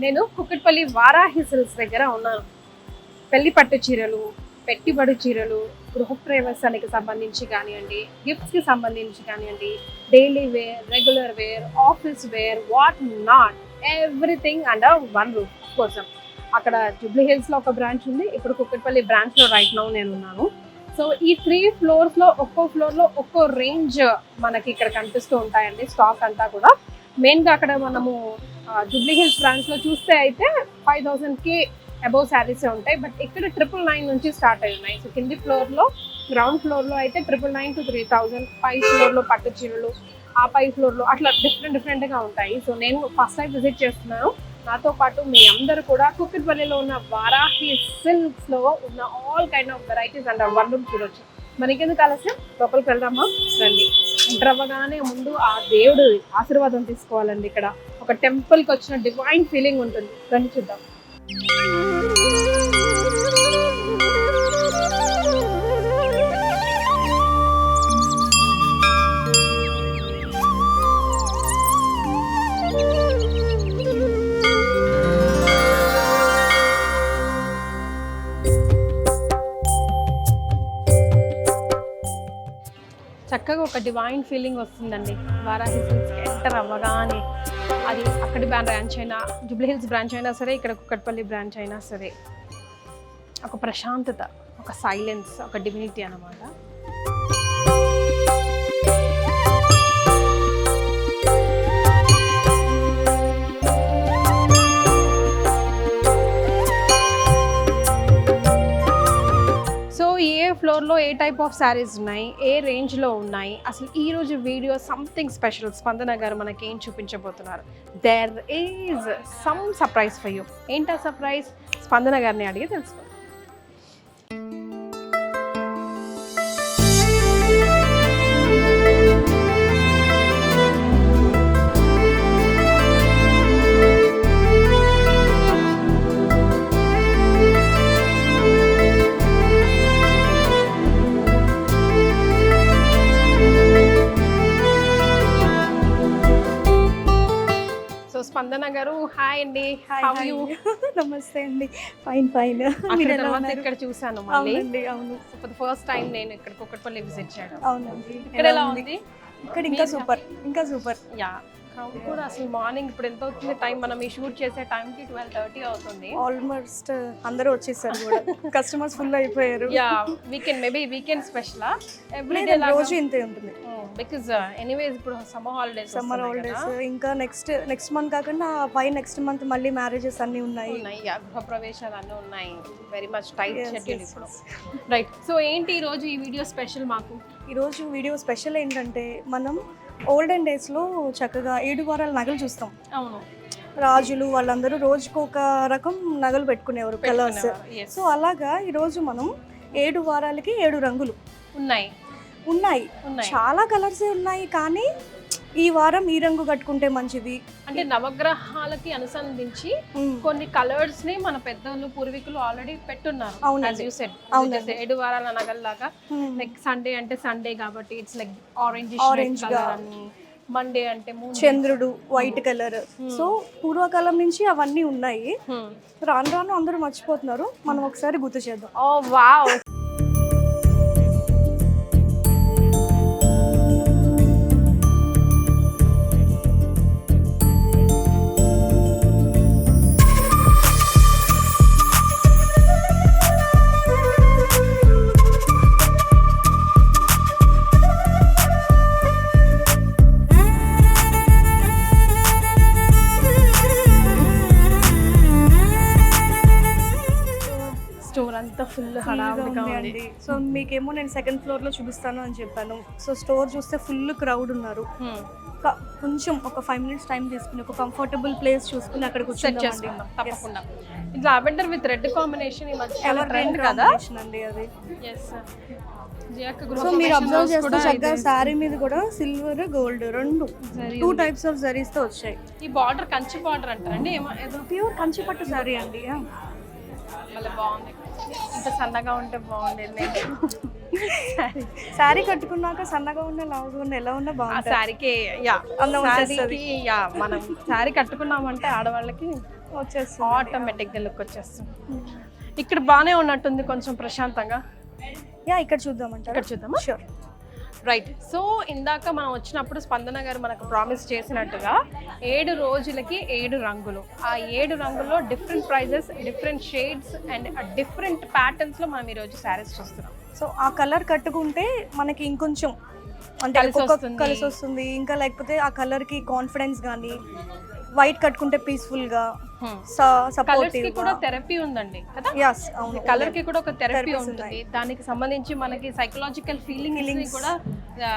నేను కుక్కట్పల్లి వారాహి సిల్క్స్ దగ్గర ఉన్నాను. పెళ్లి పట్టు చీరలు, పెట్టుబడి చీరలు, గృహప్రవేశానికి సంబంధించి కానివ్వండి, గిఫ్ట్స్కి సంబంధించి కానివ్వండి, daily wear, regular wear, office wear, what not, everything under one roof కోసం. అక్కడ జూబ్లీ హిల్స్లో ఒక బ్రాంచ్ ఉంది, ఇప్పుడు కుక్కట్పల్లి బ్రాంచ్లో రైట్ నౌ నేను ఉన్నాను. సో ఈ 3 ఫ్లోర్స్లో ఒక్కో ఫ్లోర్లో ఒక్కో రేంజ్ మనకి ఇక్కడ కనిపిస్తూ ఉంటాయండి. స్టాక్ అంతా కూడా మెయిన్గా అక్కడ మనము జూబ్లీ హిల్స్ బ్రాంచ్లో చూస్తే అయితే 5000కి అబౌవ్ శారీసే ఉంటాయి. బట్ ఇక్కడ 999 నుంచి స్టార్ట్ అయి ఉన్నాయి. సో కింది ఫ్లోర్లో, గ్రౌండ్ ఫ్లోర్లో అయితే 999 to 3000, పై ఫ్లోర్లో పట్టు చీరలు, ఆ పై ఫ్లోర్లో అట్లా డిఫరెంట్గా ఉంటాయి. సో నేను ఫస్ట్ టైం విజిట్ చేస్తున్నాను. నాతో పాటు మీ అందరూ కూడా కుక్కట్పల్లిలో ఉన్న వారాహి సిల్క్స్లో ఉన్న all kind of varieties under one room చూడొచ్చు. మనకెందుకు ఆలస్యం, లోపలికి వెళ్దామా? రండి. ఎంటర్ అవ్వగానే ముందు ఆ దేవుడు ఆశీర్వాదం తీసుకోవాలండి. ఇక్కడ ఒక టెంపుల్కి వచ్చిన డివైన్ ఫీలింగ్ ఉంటుంది. రండి చూద్దాం. చక్కగా ఒక డివైన్ ఫీలింగ్ వస్తుందండి వారాహి సిల్క్స్కి ఎంటర్ అవ్వగానే. అది అక్కడి బ్రాంచ్ అయినా, జూబ్లీ హిల్స్ బ్రాంచ్ అయినా సరే, ఇక్కడ కుక్కట్పల్లి బ్రాంచ్ అయినా సరే, ఒక ప్రశాంతత, ఒక సైలెన్స్, ఒక డివినిటీ అన్నమాట. ఫ్లోర్లో ఏ టైప్ ఆఫ్ శారీస్ ఉన్నాయి, ఏ రేంజ్లో ఉన్నాయి, అసలు ఈరోజు వీడియో సంథింగ్ స్పెషల్. స్పందన గారు మనకి ఏం చూపించబోతున్నారు? There is some surprise for you. ఏంటా సర్ప్రైజ్? స్పందన గారిని అడిగి తెలుసుకోండి. స్పందన గారు, హాయ్ అండి. How you? నమస్తే అండి. ఫైన్. ఇక్కడ చూసాను మళ్ళీ. అవును, ఫర్ ద ఫస్ట్ టైం నేను ఇక్కడ కుక్కట్పల్లి విజిట్ చేయడం. అవునండి. ఇక్కడ ఎలా ఉంది? ఇక్కడ ఇంకా సూపర్. యా, క్రౌడ్ కూడా అసలు మార్నింగ్ ఇప్పుడు ఎంత అవుతుంది టైం? మనం ఈ షూట్ చేసే టైంకి 12:30 అవుతుంది. ఆల్మోస్ట్ అందరూ వచ్చేసారు కూడా. కస్టమర్స్ ఫుల్ అయిపోయారు. Yeah, weekend maybe weekend special every day రోజు ఇంతే ఉంటుంది. బికాజ్ ఎనీవేస్ ఇప్పుడు సమ్మర్ హాలిడేస్ ఇంకా నెక్స్ట్ మంత్ కాకుండా నెక్స్ట్ మంత్ మళ్ళీ మ్యారేజెస్ అన్ని ఉన్నాయి. గృహప్రవేశాలు అన్నీ ఉన్నాయి. వెరీ మచ్ టైట్ షెడ్యూల్ ఇప్పుడు. రైట్. సో ఏంటి ఈరోజు ఈ వీడియో స్పెషల్? మాకు ఈరోజు వీడియో స్పెషల్ ఏంటంటే, మనం ఓల్డెన్ డేస్లో చక్కగా 7 వారాల నగలు చూస్తాం. అవును, రాజులు వాళ్ళందరూ రోజుకు ఒక రకం నగలు పెట్టుకునేవారు, కలర్స్. సో అలాగా ఈరోజు మనం 7 వారాలకి 7 రంగులు ఉన్నాయి. చాలా కలర్సే ఉన్నాయి, కానీ ఈ వారం ఈ రంగు కట్టుకుంటే మంచిది అంటే నవగ్రహాలకి అనుసంధించి కొన్ని కలర్స్ ని మన పెద్దలు పూర్వీకులు ఆల్రెడీ పెట్టున్నారు. 7 వారాల నగల్లాగా. లైక్ సండే అంటే సండే కాబట్టి ఇట్స్ లైక్ ఆరెంజ్ కలర్ అని, మండే అంటే చంద్రుడు వైట్ కలర్. సో పూర్వకాలం నుంచి అవన్నీ ఉన్నాయి. రాను రాను అందరూ మర్చిపోతున్నారు. మనం ఒకసారి గుర్తు చేద్దాం. ఓ వావ్. ఫుల్ హడావుడిగా ఉంది. సో మీకేమో నేను సెకండ్ ఫ్లోర్ లో చూపిస్తాను అని చెప్పాను. సో స్టోర్ చూస్తే ఫుల్ క్రౌడ్ ఉన్నారు. కొంచెం ఒక 5 minutes టైం తీసుకుని ఒక కంఫర్టబుల్ ప్లేస్ చూసుకుని అక్కడ కూర్చొని తప్పకుండా. లావెండర్ విత్ రెడ్ కాంబినేషన్ ఈ మధ్య ట్రెండ్ కదా అండి అది. yes sir. సో మీరు అబ్జర్వ్ చేస్తే చక్కగా సారీ మీద కూడా silver gold 2 types of zaris తో వచ్చాయి. ఈ బార్డర్ కంచి బార్డర్ అంటారండి, ఏదో ప్యూర్ కంచి పట్టు సారీ అండి. మళ్ళీ బాగుంది. ఇంత సన్నగా ఉంటే బాగుండేది. శారీ కట్టుకున్నాక సన్నగా ఉన్న లావుగా ఉన్న ఎలా ఉన్నా బాగుంటుంది. శారీకి మనం శారీ కట్టుకున్నామంటే ఆడవాళ్ళకి వచ్చేస్తుంది ఆటోమేటిక్గా లుక్ వచ్చేస్తుంది. ఇక్కడ బాగానే ఉన్నట్టుంది కొంచెం ప్రశాంతంగా. యా ఇక్కడ చూద్దామంటారా? ఇక్కడ చూద్దామా? షూర్. రైట్. సో ఇందాక మనం వచ్చినప్పుడు స్పందన గారు మనకు ప్రామిస్ చేసినట్టుగా 7 రోజులకి 7 రంగులు. ఆ 7 రంగుల్లో different prices, different shades and different ప్యాటర్న్స్లో మనం ఈరోజు శారీస్ చూస్తున్నాం. సో ఆ కలర్ కట్టుకుంటే మనకి ఇంకొంచెం అంటే కలిసి వస్తుంది. ఇంకా లేకపోతే ఆ కలర్కి కాన్ఫిడెన్స్ కానీ, వైట్ కట్టుకుంటే పీస్ఫుల్గా, కలర్స్ కి కూడా థెరపీ ఉందండి కదా. yes అవును, కలర్ కి కూడా ఒక థెరపీ ఉంటుంది. దానికి సంబంధించి మనకి సైకలాజికల్ ఫీలింగ్స్ కూడా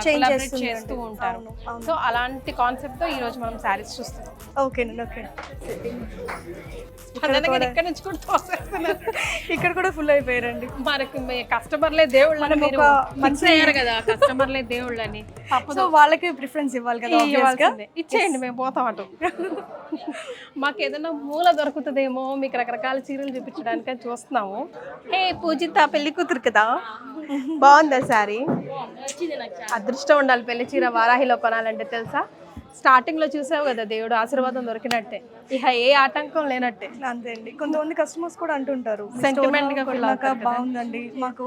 కొలాబరేట్ చేస్తూ ఉంటారు. సో అలాంటి కాన్సెప్ట్ తో ఈ రోజు మనం సారీస్ చూస్తున్నాం. ఓకేనండి. ఓకే, ఇక్కడ నుంచి కూడా తోసేస్తున్నారు. ఇక్కడ కూడా ఫుల్ అయిపోయారండి. మనకి కస్టమర్లే దేవుళ్ళు అని మీరు మంచిగా కదా, కస్టమర్లే దేవుళ్ళు అని. సో వాళ్ళకి ప్రిఫరెన్స్ ఇవ్వాలి కదా, ఇచ్చేయండి, మేము పోతాం అటు. మాకు ఏదైనా మూల దొరుకుతుందేమో మీకు రకరకాల చీరలు చూపించడానికి చూస్తున్నాము. హే పూజిత, పెళ్లి కూతురు కదా, బాగుందా సారీ? అదృష్టం ఉండాలి పెళ్లి చీర వారాహిలో కొనాలంటే తెలుసా. స్టార్టింగ్ లో చూసావు కదా, దేవుడు ఆశీర్వాదం దొరికినట్టే, ఇక ఏ ఆటంకం లేనట్టే. అంతే అండి. కొంతమంది కస్టమర్స్ కూడా అంటుంటారు సెంటిమెంట్ గా బాగుందండి, మాకు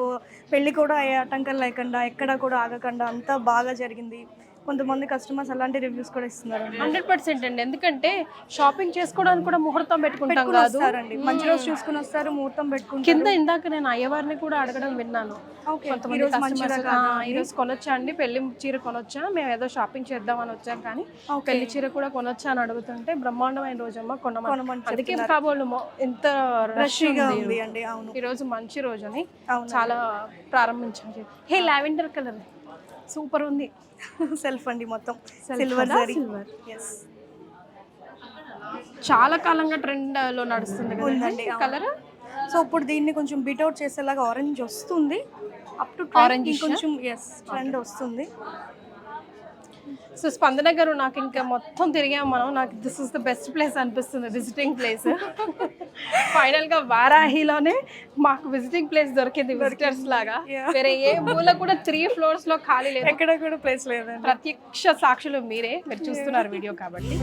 పెళ్లి కూడా ఏ ఆటంకం లేకుండా, ఎక్కడ కూడా ఆగకుండా అంతా బాగా జరిగింది. కొంతమంది కస్టమర్స్ అలాంటి రివ్యూస్ కూడా ఇస్తున్నారు. 100% అండి. ఎందుకంటే షాపింగ్ చేసుకోవడానికి కూడా ముహూర్తం పెట్టుకుంటాం కాదు, మంచి రోజు చూసుకుని వస్తారు, ముహూర్తం పెట్టుకుంటారు. కింద ఇందాక నేను అయ్యవారిని కూడా అడగడం విన్నాను. కొంతమంది ఈరోజు కొనొచ్చా అండి, పెళ్లి చీర కొనొచ్చా, మేము ఏదో షాపింగ్ చేద్దామని వచ్చాం కానీ పెళ్లి చీర కూడా కొనొచ్చా అని అడుగుతుంటే బ్రహ్మాండమైన రోజమ్మా కొనమని. అందుకే కాబోలు ఇంత రష్గా ఉంది అండి. అవును, ఈ రోజు మంచి రోజు అని చాలా ప్రారంభించాం. హే లావెండర్ కలర్ సూపర్ ఉంది. సెల్ఫ్ అండి, మొత్తం సిల్వర్. yes, చాలా కాలంగా ట్రెండ్ లో నడుస్తుంది కదండి కలర్. సో ఇప్పుడు దీన్ని కొంచెం బీట్ అవుట్ చేసేలాగా ఆరెంజ్ వస్తుంది, అప్ టు ఆరెంజ్ కొంచెం ట్రెండ్ వస్తుంది. సో స్పందన గారు, నాకు ఇంకా మొత్తం తిరిగాం మనం, నాకు this is the best place అనిపిస్తుంది, విజిటింగ్ ప్లేస్. ఫైనల్ గా వారాహిలోనే మాకు విజిటింగ్ ప్లేస్ దొరికింది, విజిటర్స్ లాగా. వేరే ఏ మూల కూడా 3 floors లో ఖాళీ లేదు, ఎక్కడ కూడా ప్లేస్ లేదు. ప్రత్యక్ష సాక్షులు మీరే, మీరు చూస్తున్నారు వీడియో కాబట్టి.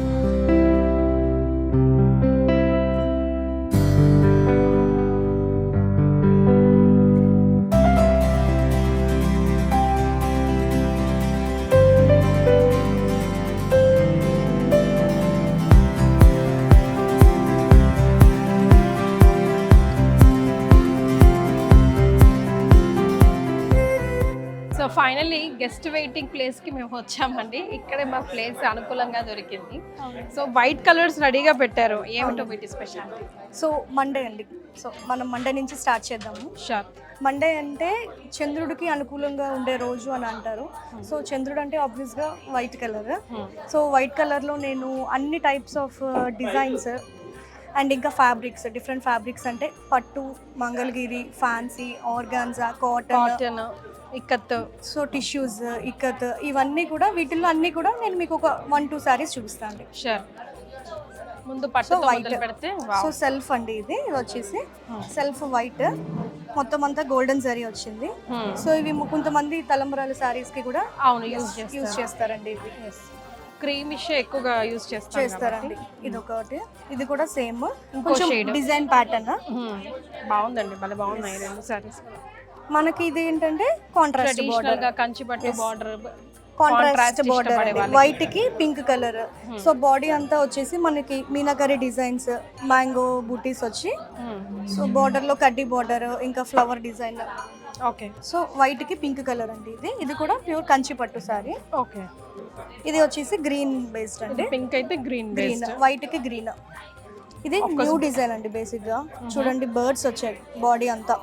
సో ఫైనల్లీ గెస్ట్ వెయిటింగ్ ప్లేస్కి మేము వచ్చామండి. ఇక్కడే మా ప్లేస్ అనుకూలంగా దొరికింది. సో వైట్ కలర్స్ రెడీగా పెట్టారు, ఏమిటో వీటి స్పెషాలిటీ? సో మండే అండి, సో మనం మండే నుంచి స్టార్ట్ చేద్దాము. షూర్. మండే అంటే చంద్రుడికి అనుకూలంగా ఉండే రోజు అని అంటారు. సో చంద్రుడు అంటే ఆబ్వియస్గా వైట్ కలర్. సో వైట్ కలర్లో నేను అన్ని టైప్స్ ఆఫ్ డిజైన్స్ అండ్ ఇంకా ఫ్యాబ్రిక్స్, డిఫరెంట్ ఫ్యాబ్రిక్స్ అంటే పట్టు, Mangalagiri, fancy, organza, cotton, ikat, so tissues, ikat, ఇవన్నీ కూడా వీటిల్లో అన్నీ కూడా నేను మీకు ఒక 1-2 సారీస్ చూపిస్తాను. షూర్. ముందు పట్టు మొదలు పెడితే, సో సెల్ఫ్ అండి, ఇది వచ్చేసి సెల్ఫ్ వైట్, మొత్తం అంతా గోల్డెన్ జరీ వచ్చింది. సో ఇవి కొంతమంది తలంబరాల సారీస్ కి కూడా యూజ్ చేస్తారండి. ఇది క్రీమిష్ ఎక్కువగా యూజ్ చేస్తారండి. ఇది ఒకటి, ఇది కూడా సేమ్ కొంచెం డిజైన్ ప్యాటర్న్ బాగుందండి, భలే బాగున్నాయి రెండు సారీస్. మనకి ఇది ఏంటంటే కాంట్రాస్ట్ బోర్డర్, కంచి పట్టు బోర్డర్, కాంట్రాస్ట్ బోర్డర్, వైట్ కి పింక్ కలర్. సో బాడీ అంతా వచ్చేసి మనకి మీనాకరీ డిజైన్స్, మ్యాంగో బూటీస్ వచ్చి, సో బోర్డర్ లో కడ్డీ బోర్డర్, ఇంకా flower design. Okay. So white కి పింక్ కలర్ అండి. ఇది కూడా ప్యూర్ కంచి పట్టు సారీ. ఓకే. ఇది వచ్చేసి గ్రీన్ బేస్డ్ అండి. పింక్ అయితే గ్రీన్, వైట్ కి గ్రీన్. ఇది న్యూ డిజైన్ అండి. బేసిక్ గా చూడండి, బర్డ్స్ వచ్చాయి బాడీ అంతా.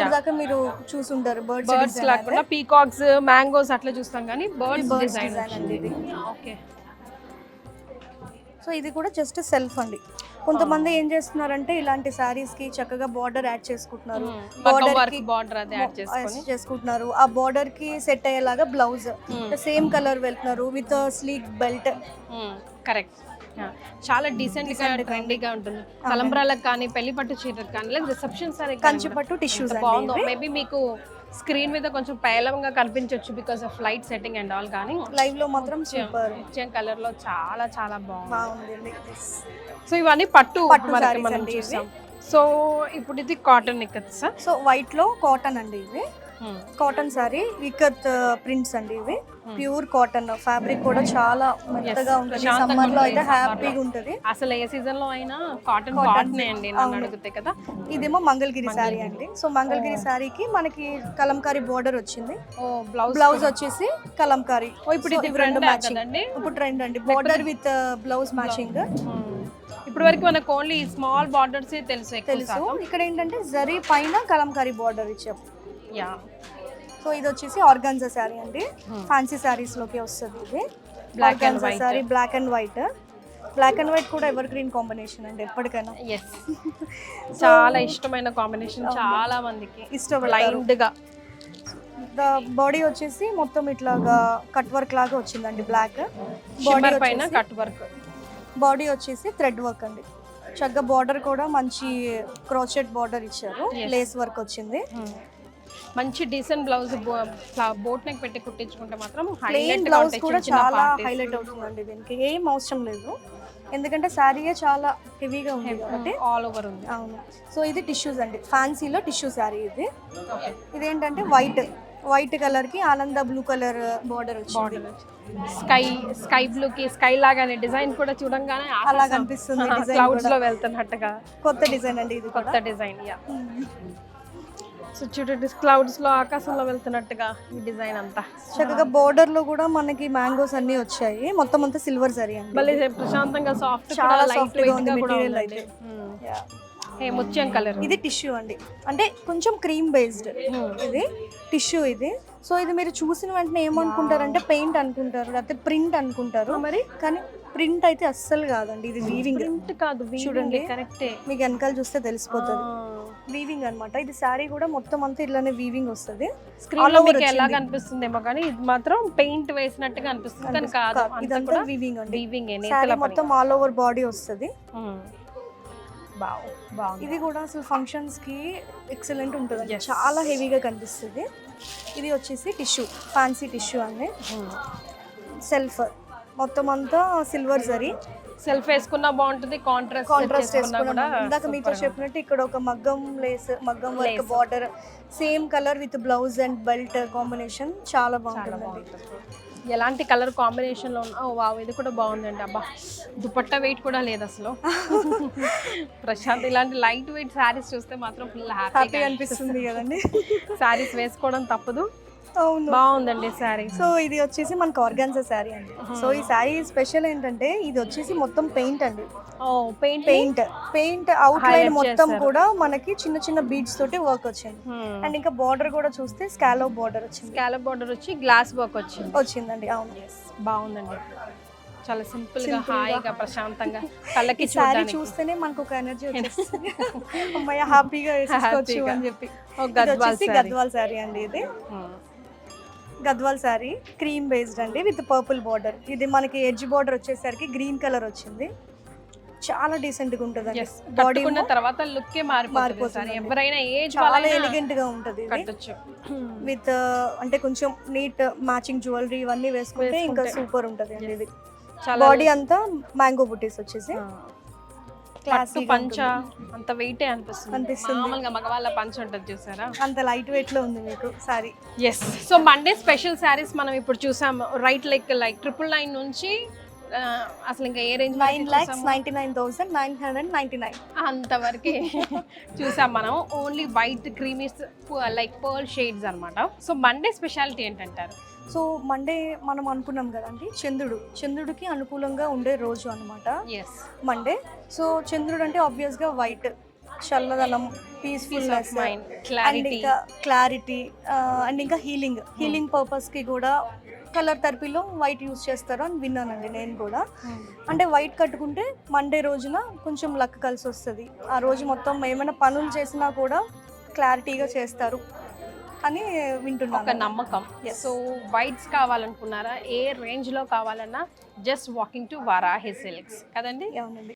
ఇందాక మీరు చూసుంటారు బర్డ్స్ లాగా, పీకాక్స్, మ్యాంగోస్ అట్లా చూస్తాం కానీ బర్డ్స్ డిజైన్ అండి ఇది. ఓకే. సో ఇది కూడా జస్ట్ సెల్ఫ్ అండి. కొంతమంది ఏం చేస్తున్నారంటే ఇలాంటి సారీస్ కి చక్కగా బార్డర్ యాడ్ చేసుకుంటున్నారు, చేసుకుంటున్నారు. ఆ బార్డర్ కి సెట్ అయ్యేలాగా బ్లౌజ్ సేమ్ కలర్ వెళ్తున్నారు విత్ స్లీక్ బెల్ట్. కరెక్ట్. చాలా డీసెంట్ గా ట్రెండీగా ఉంటుంది. తలంబ్రాలకు కానీ, పెళ్లి పట్టు చీరకు కానీ, లేదా రిసెప్షన్ సారీ కంచి పట్టు టిష్యూస్ బాగుందో. మేబీ మీకు స్క్రీన్ మీద కొంచెం పేలవంగా కనిపించవచ్చు because of light setting and all, కానీ లైవ్ లో మాత్రం సూపర్ ముత్యం కలర్ లో చాలా చాలా బాగుంది. బాగుంది. సో ఇవన్నీ పట్టు వరకు sarees మనం అండి ఇవి. చూసాం. సో ఇప్పుడు ఇది cotton Nikhat sir. So white లో కాటన్ అండి ఇవి. కాటన్ సారీ వికత్ ప్రింట్స్ అండి ఇవి. ప్యూర్ కాటన్ ఫ్యాబ్రిక్ కూడా చాలా మెత్తగా ఉంటుంది. సమ్మర్ లో అయితే హ్యాపీగా ఉంటుంది. అసలు ఏ సీజన్ లో అయినా కాటన్ కాటన్ అండి నన్ను అడిగితే కదా. ఇదేమో మంగళగిరి సారీ అండి. సో మంగళగిరి సారీకి మనకి కలంకారీ బోర్డర్ వచ్చింది. బ్లౌజ్ వచ్చేసి కలంకారీ. ఇప్పుడు ఇది రెండు మ్యాచింగ్ అండి. ఇప్పుడు ట్రెండ్ అండి బోర్డర్ విత్ బ్లౌజ్ మ్యాచింగ్. ఇప్పుడు వరకు మనకు ఓన్లీ స్మాల్ బార్డర్స్ తెలుసు. ఇక్కడ ఏంటంటే జరీ పైన కలంకారీ బోర్డర్ ఇచ్చాం. యా. సో ఇది వచ్చేసి ఆర్గాన్జా శారీ అండి. ఫ్యాన్సీ శారీస్ లోకి వస్తుంది ఇది. Black and white sari, black and white. Black and white కూడా ఎవర్ గ్రీన్ కాంబినేషన్ అండి ఎప్పటికైనా. ఎస్, చాలా ఇష్టమైన కాంబినేషన్ చాలా మందికి బ్లైండ్ గా. బాడీ వచ్చేసి మొత్తం ఇట్లాగా కట్ వర్క్ లాగా వచ్చిందండి. బ్లాక్ బాడీ పైన కట్ వర్క్. బాడీ వచ్చేసి థ్రెడ్ వర్క్ అండి. చక్కగా బార్డర్ కూడా మంచి క్రోచెట్ బార్డర్ ఇచ్చారు. లేస్ వర్క్ వచ్చింది. మంచి డీసెంట్ బ్లౌజ్ బోట్ నెక్ పెట్టి కుట్టించుకుంటే మాత్రం ప్లెయిన్ బ్లౌజ్ కూడా చాలా హైలైట్ అవుతుందండి. దీనికి ఏం అవసరం లేదు, ఎందుకంటే శారీయే చాలా హెవీగా ఉంది కాబట్టి ఆల్ ఓవర్ ఉంది. అవును. సో ఇది టిష్యూస్ అండి, ఫ్యాన్సీలో టిష్యూ శారీ ఇది. ఇదేంటంటే వైట్ కలర్ కి ఆనంద బ్లూ కలర్ బార్డర్ వచ్చింది. స్కై బ్లూ కి స్కై లాగానే డిజైన్ కూడా చూడంగానే అలా కనిపిస్తుంది. క్లౌడ్స్ లో వెళ్తున్నట్టుగా కొత్త డిజైన్ అండి ఇది. కొత్త డిజైన్. యా. సో చూడండి క్లౌడ్స్ లో ఆకాశంలో వెళ్తున్నట్టుగా ఈ డిజైన్ అంతా. చక్కగా బోర్డర్ లో కూడా మనకి మ్యాంగోస్ అన్ని వచ్చాయి. మొత్తం అంతా సిల్వర్ జరీ అండి. మళ్ళీ ప్రశాంతంగా సాఫ్ట్, చాలా సాఫ్ట్ గా ఉంది మెటీరియల్ అయితే. ముత్యం కలర్. ఇది టిష్యూ అండి, అంటే కొంచెం క్రీమ్ బేస్డ్ ఇది టిష్యూ ఇది. సో ఇది మీరు చూసిన వెంటనే ఏమనుకుంటారంటే పెయింట్ అనుకుంటారు, లేకపోతే ప్రింట్ అనుకుంటారు. మరి కానీ ప్రింట్ అయితే అస్సలు కాదండి, ఇది వీవింగ్. ప్రింట్ కాదు, చూడండి కరెక్టే. మీకు వెనకాల చూస్తే తెలిసిపోతుంది. వీవింగ్ అన్నమాట. ఇది శారీ కూడా మొత్తం అంతా ఇట్లానే వీవింగ్ వస్తుంది. స్క్రీన్ లో మీకు ఎలా కనిపిస్తుందేమో కానీ ఇది మాత్రం పెయింట్ వేసినట్టుగా అనిపిస్తుంది, కానీ కాదు. ఇదంతా వీవింగ్ అండి. వీవింగ్ శారీ మొత్తం ఆల్ ఓవర్ బాడీ వస్తుంది. బాగుంది. ఇది కూడా అసలు ఫంక్షన్స్ కి ఎక్సలెంట్ ఉంటుంది. చాలా హెవీగా కనిపిస్తుంది. ఇది వచ్చేసి టిష్యూ, ఫ్యాన్సీ టిష్యూ అండి. సెల్ఫ్ మొత్తం అంతా సిల్వర్ జరీ. సెల్ఫ్ వేసుకున్నా బాగుంటుంది, కాంట్రాస్ట్ వేసుకున్నా. ఇందాక మీతో చెప్పినట్టు ఇక్కడ ఒక మగ్గం లేస్, మగ్గం work border, same colour with blouse and belt combination చాలా బాగుంటుంది. ఎలాంటి కలర్ కాంబినేషన్ లో ఉన్నా వావ్, ఇది కూడా బాగుందండి. అబ్బా, దుపట్టా వెయిట్ కూడా లేదు అసలు. ప్రశాంత్ ఇలాంటి లైట్ వెయిట్ శారీస్ చూస్తే మాత్రం ఫుల్ హ్యాపీ అనిపిస్తుంది కదండి. శారీస్ వేసుకోవడం తప్పదు. అవును, బాగుందండి శారీ. సో ఇది వచ్చేసి మనకు ఆర్గాన్జా శారీ అండి. సో ఈ శారీ స్పెషల్ ఏంటంటే ఇది వచ్చేసి మొత్తం పెయింట్ అండి. పెయింట్ అవుట్ లైన్ మొత్తం కూడా మనకి చిన్న చిన్న బీడ్స్ తోటి వర్క్ వచ్చింది. అండ్ ఇంకా బార్డర్ కూడా చూస్తే స్కాలప్ బార్డర్ వచ్చింది. స్కాలప్ బార్డర్ వచ్చి గ్లాస్ వర్క్ వచ్చిందండి. అవును, బాగుందండి. చాలా సింపుల్ గా హాయిగా ప్రశాంతంగా కళ్ళకి శారీ చూస్తేనే మనకు ఒక ఎనర్జీ వచ్చేస్తుంది. అమ్మాయి హ్యాపీగా వేసుకోవచ్చు అని చెప్పి. గద్వాల్ శారీ అండి ఇది. గద్వాల్ శారీ క్రీమ్ బేస్డ్ అండి విత్ పర్పుల్ బార్డర్. ఇది మనకి ఎడ్జ్ బార్డర్ వచ్చేసరికి గ్రీన్ కలర్ వచ్చింది. చాలా డీసెంట్ గా ఉంటుంది. బాడీ ఉన్న తర్వాత లుక్ మారిపోతుంది. ఎవరైనా ఏజ్ చాలా ఎలిగెంట్ గా ఉంటుంది విత్ అంటే కొంచెం నీట్ మ్యాచింగ్ జ్యువెలరీ ఇవన్నీ వేసుకుంటే ఇంకా సూపర్ ఉంటుంది అండి. ఇది బాడీ అంతా మ్యాంగో బుటీస్ వచ్చేసి క్లాస్ పంచ అంత వెయిటే అనిపిస్తుంది. మామూలుగా మగవాళ్ళ పంచ ఉంటుంది చూసారా, అంత లైట్ వెయిట్ లో ఉంది మీకు sari. Yes. So Monday special saris మనం ఇప్పుడు చూసాము. రైట్ లైక్ 999 నుంచి అసలు ఇంకా ఏ రేంజ్ 9,99,999 అంతవరకు చూసాం మనం. Only white creamies like pearl shades అన్నమాట. సో మండే స్పెషాలిటీ ఏంటంటారు? సో మండే మనం అనుకున్నాం కదండి, చంద్రుడికి అనుకూలంగా ఉండే రోజు అనమాట మండే. సో చంద్రుడు అంటే ఆబ్వియస్ గా వైట్, చల్లదనం, పీస్ఫుల్నెస్, అండ్ ఇంకా క్లారిటీ, అండ్ ఇంకా హీలింగ్ పర్పస్ కి కూడా కలర్ థెరపీలో వైట్ యూస్ చేస్తారు అని విన్నానండి నేను కూడా. అంటే వైట్ కట్టుకుంటే మండే రోజున కొంచెం లక్ కలిసి వస్తుంది. ఆ రోజు మొత్తం ఏమైనా పనులు చేసినా కూడా క్లారిటీగా చేస్తారు అని వింటున్నాను. ఒక నమ్మకం. సో వైట్స్ కావాలనుకున్నారా, ఏ రేంజ్ లో కావాలన్నా just walking to Varahi silks కదండి. అవునండి.